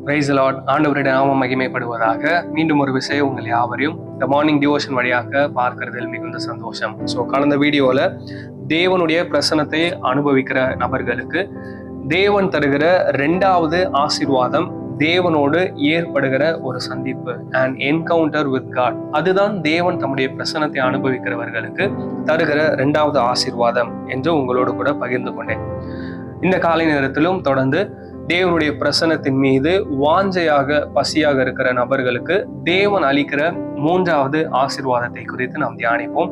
Praise the Lord. ஆண்டவருடைய நாமம் மகிமைப்படுவதாக. மீண்டும் ஒரு விஷயம் உங்கள் யாவரையும் இந்த மார்னிங் டிவோஷன் வழியாக பார்க்கிறதில் மிகுந்த சந்தோஷம். கடந்த வீடியோல தேவனுடைய பிரசன்னத்தை அனுபவிக்கிற நபர்களுக்கு தேவன் தருகிற 2வது ஆசீர்வாதம் தேவனோடு ஏற்படுகிற ஒரு சந்திப்பு, அண்ட் என்கவுண்டர் வித் காட். அதுதான் தேவன் தம்முடைய பிரசன்னத்தை அனுபவிக்கிறவர்களுக்கு தருகிற 2வது ஆசீர்வாதம் என்று உங்களோடு கூட பகிர்ந்து கொண்டேன். இந்த காலை நேரத்திலும் தொடர்ந்து தேவனுடைய பிரசன்னத்தின் மீது வாஞ்சையாக பசியாக இருக்கிற நபர்களுக்கு தேவன் அளிக்கிற 3வது ஆசீர்வாதத்தை குறித்து நாம் தியானிப்போம்.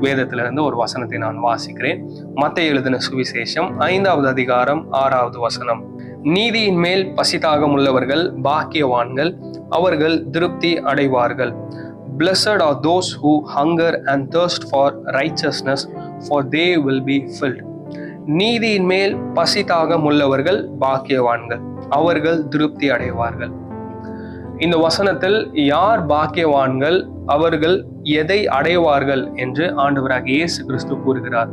வேதத்திலிருந்து ஒரு வசனத்தை நான் வாசிக்கிறேன். மத்தேயு எழுதின சுவிசேஷம் 5வது அதிகாரம் 6வது வசனம். நீதியின் மேல் பசிதாகம் உள்ளவர்கள் பாக்கியவான்கள், அவர்கள் திருப்தி அடைவார்கள். Blessed are those who hunger and thirst for righteousness, for they will be filled. நீதியின் மேல் பசிதாகம் உள்ளவர்கள் பாக்கியவான்கள், அவர்கள் திருப்தி அடைவார்கள். இந்த வசனத்தில் யார் பாக்கியவான்கள், அவர்கள் எதை அடைவார்கள் என்று ஆண்டவராகிய இயேசு கிறிஸ்து கூறுகிறார்.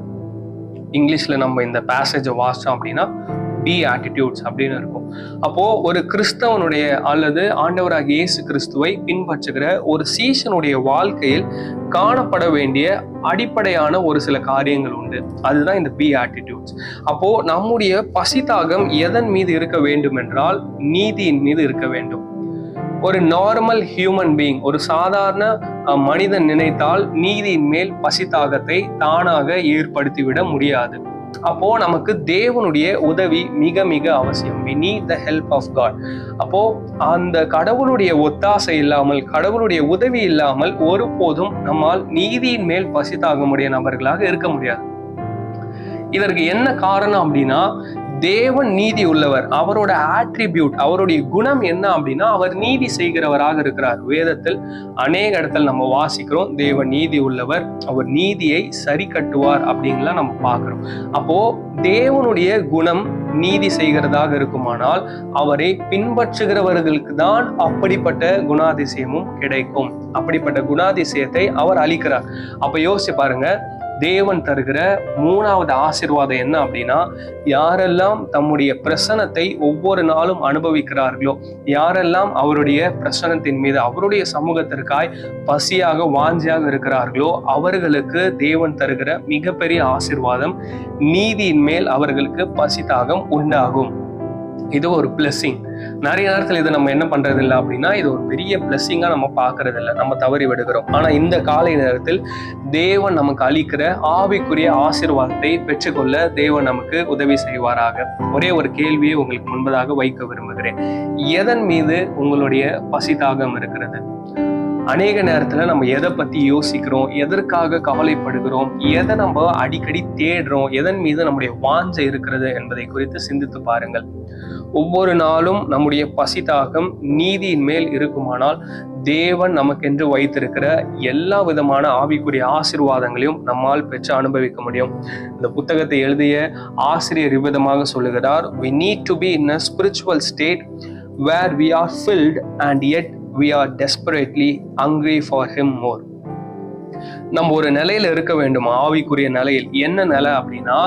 இங்கிலீஷ்ல நம்ம இந்த பேசேஜை வாசிச்சோம் அப்படின்னா Beatitudes அப்படின்னு இருக்கும். அப்போ ஒரு கிறிஸ்தவனுடைய அல்லது ஆண்டவராகிய இயேசு கிறிஸ்துவை பின்பற்றுகிற ஒரு சீஷனுடைய வாழ்க்கையில் காணப்பட வேண்டிய அடிப்படையான ஒரு சில காரியங்கள் உண்டு. அதுதான் இந்த Beatitudes. அப்போ நம்முடைய பசிதாகம் எதன் மீது இருக்க வேண்டும் என்றால் நீதியின் மீது இருக்க வேண்டும். ஒரு நார்மல் ஹியூமன் பீயிங், ஒரு சாதாரண மனிதன் நினைத்தால் நீதியின் மேல் பசிதாகத்தை தானாக ஏற்படுத்திவிட முடியாது. அப்போ நமக்கு தேவனுடைய உதவி மிக மிக அவசியம். We need the help of God. அப்போ அந்த கடவுளுடைய ஒத்தாசை இல்லாமல், கடவுளுடைய உதவி இல்லாமல் ஒருபோதும் நம்மால் நீதியின் மேல் பசிதாகமுடைய நபர்களாக இருக்க முடியாது. இதற்கு என்ன காரணம் அப்படின்னா, தேவன் நீதி உள்ளவர். அவரோட ஆட்ரிபியூட், அவருடைய குணம் என்ன அப்படின்னா, அவர் நீதி செய்கிறவராக இருக்கிறார். வேதத்தில் அநேக இடத்துல நம்ம வாசிக்கிறோம், தேவன் நீதி உள்ளவர், அவர் நீதியை சரி கட்டுவார் அப்படின்லாம் நம்ம பார்க்கிறோம். அப்போ தேவனுடைய குணம் நீதி செய்கிறதாக இருக்குமானால் அவரை பின்பற்றுகிறவர்களுக்கு தான் அப்படிப்பட்ட குணாதிசயமும் கிடைக்கும். அப்படிப்பட்ட குணாதிசயத்தை அவர் அளிக்கிறார். அப்ப யோசிச்சு பாருங்க, தேவன் தருகிற 3வது ஆசீர்வாதம் என்ன அப்படின்னா, யாரெல்லாம் தம்முடைய பிரசன்னத்தை ஒவ்வொரு நாளும் அனுபவிக்கிறார்களோ, யாரெல்லாம் அவருடைய பிரசன்னத்தின் மீது அவருடைய சமூகத்திற்காய் பசியாக வாஞ்சியாக இருக்கிறார்களோ, அவர்களுக்கு தேவன் தருகிற மிகப்பெரிய ஆசீர்வாதம் நீதியின் மேல் அவர்களுக்கு பசிதாகம் உண்டாகும். இது ஒரு பிளஸ்ஸிங். நிறைய நேரத்துல இதை நம்ம என்ன பண்றது இல்லை அப்படின்னா, இது ஒரு பெரிய பிளஸ்ஸிங்கா நம்ம பார்க்கறது இல்லை, நம்ம தவறி விடுகிறோம். ஆனா இந்த காலை நேரத்தில் தேவன் நமக்கு அளிக்கிற ஆவிக்குரிய ஆசீர்வாதத்தை பெற்றுக்கொள்ள தேவன் நமக்கு உதவி செய்வாராக. ஒரே ஒரு கேள்வியை உங்களுக்கு முன்பதாக வைக்க விரும்புகிறேன். எதன் மீது உங்களுடைய பசிதாகம் இருக்கிறது? அநேக நேரத்துல நம்ம எதை பத்தி யோசிக்கிறோம், எதற்காக கவலைப்படுகிறோம், எதை நம்ம அடிக்கடி தேடுறோம், எதன் மீது நம்முடைய வாஞ்சை இருக்கிறது என்பதை குறித்து சிந்தித்து பாருங்கள். ஒவ்வொரு நாளும் நம்முடைய பசிதாகம் நீதியின் மேல் இருக்குமானால் தேவன் நமக்கென்று வைத்திருக்கிற எல்லா விதமான ஆவிக்குரிய ஆசீர்வாதங்களையும் நம்மால் பெற்று அனுபவிக்க முடியும். இந்த புத்தகத்தை எழுதிய ஆசிரியர் விதமாக சொல்லுகிறார், we need to be in a spiritual state where we are filled and yet we are desperately hungry for him more. நம்ம ஒரு நிலையில இருக்க வேண்டும், ஆவிக்குரிய நிலையில். என்ன நிலை அப்படின்னா,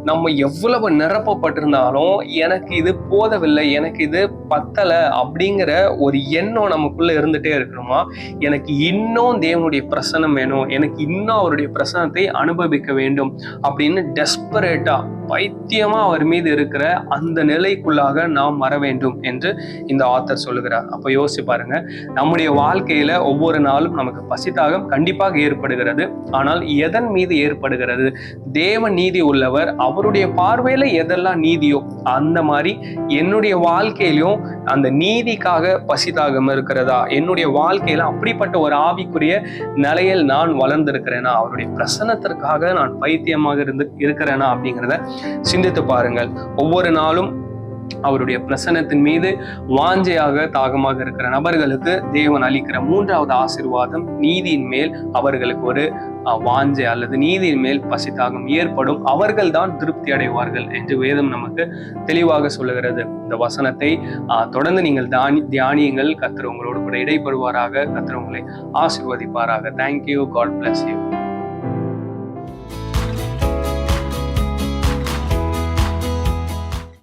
நம்ம எவ்வளவு நிரப்பப்பட்டிருந்தாலும் எனக்கு இது போதவில்லை, எனக்கு இது பத்தலை அப்படிங்கிற ஒரு எண்ணம் நமக்குள்ள இருந்துட்டே இருக்கணுமா? எனக்கு இன்னும் தேவனுடைய பிரசன்னம் வேணும், எனக்கு இன்னும் அவருடைய பிரசன்னத்தை அனுபவிக்க வேண்டும் அப்படின்னு டெஸ்பரேட்டா பைத்தியமா அவர் மீது இருக்கிற அந்த நிலைக்குள்ளாக நாம் வர வேண்டும் என்று இந்த ஆத்தர் சொல்லுகிறார். அப்ப யோசிச்சு பாருங்க, நம்முடைய வாழ்க்கையில ஒவ்வொரு நாளும் நமக்கு பசிதாகம் கண்டிப்பாக ஏற்படுகிறது. ஆனால் எதன் மீது ஏற்படுகிறது? தேவன் நீதி உள்ளவர், அவருடைய பார்வையில எதெல்லாம் நீதியோ அந்த மாதிரி என்னுடைய வாழ்க்கையிலும் அந்த நீதிக்காக பசிதாகம் இருக்கிறதா? என்னுடைய வாழ்க்கையில அப்படிப்பட்ட ஒரு ஆவிக்குரிய நிலையில் நான் வளர்ந்திருக்கிறேனா? அவருடைய பிரசன்னத்திற்காக நான் பைத்தியமாக இருக்கிறேனா அப்படிங்கிறத சிந்தித்து பாருங்கள். ஒவ்வொரு நாளும் அவருடைய பிரசன்னத்தின் மீது வாஞ்சையாக தாகமாக இருக்கிற நபர்களுக்கு தேவன் அளிக்கிற 3வது ஆசீர்வாதம் நீதியின் மேல் அவர்களுக்கு ஒரு வாஞ்சை அல்லது நீதியின் மேல் பசிதாகம் ஏற்படும். அவர்கள் தான் திருப்தி அடைவார்கள் என்று வேதம் நமக்கு தெளிவாக சொல்லுகிறது. இந்த வசனத்தை தொடர்ந்து நீங்கள் தியானியுங்கள். கர்த்தர் உங்களோடு கூட இடைப்படுவாராக. கர்த்தர் உங்களை ஆசீர்வதிப்பாராக. தேங்க்யூ. God bless you.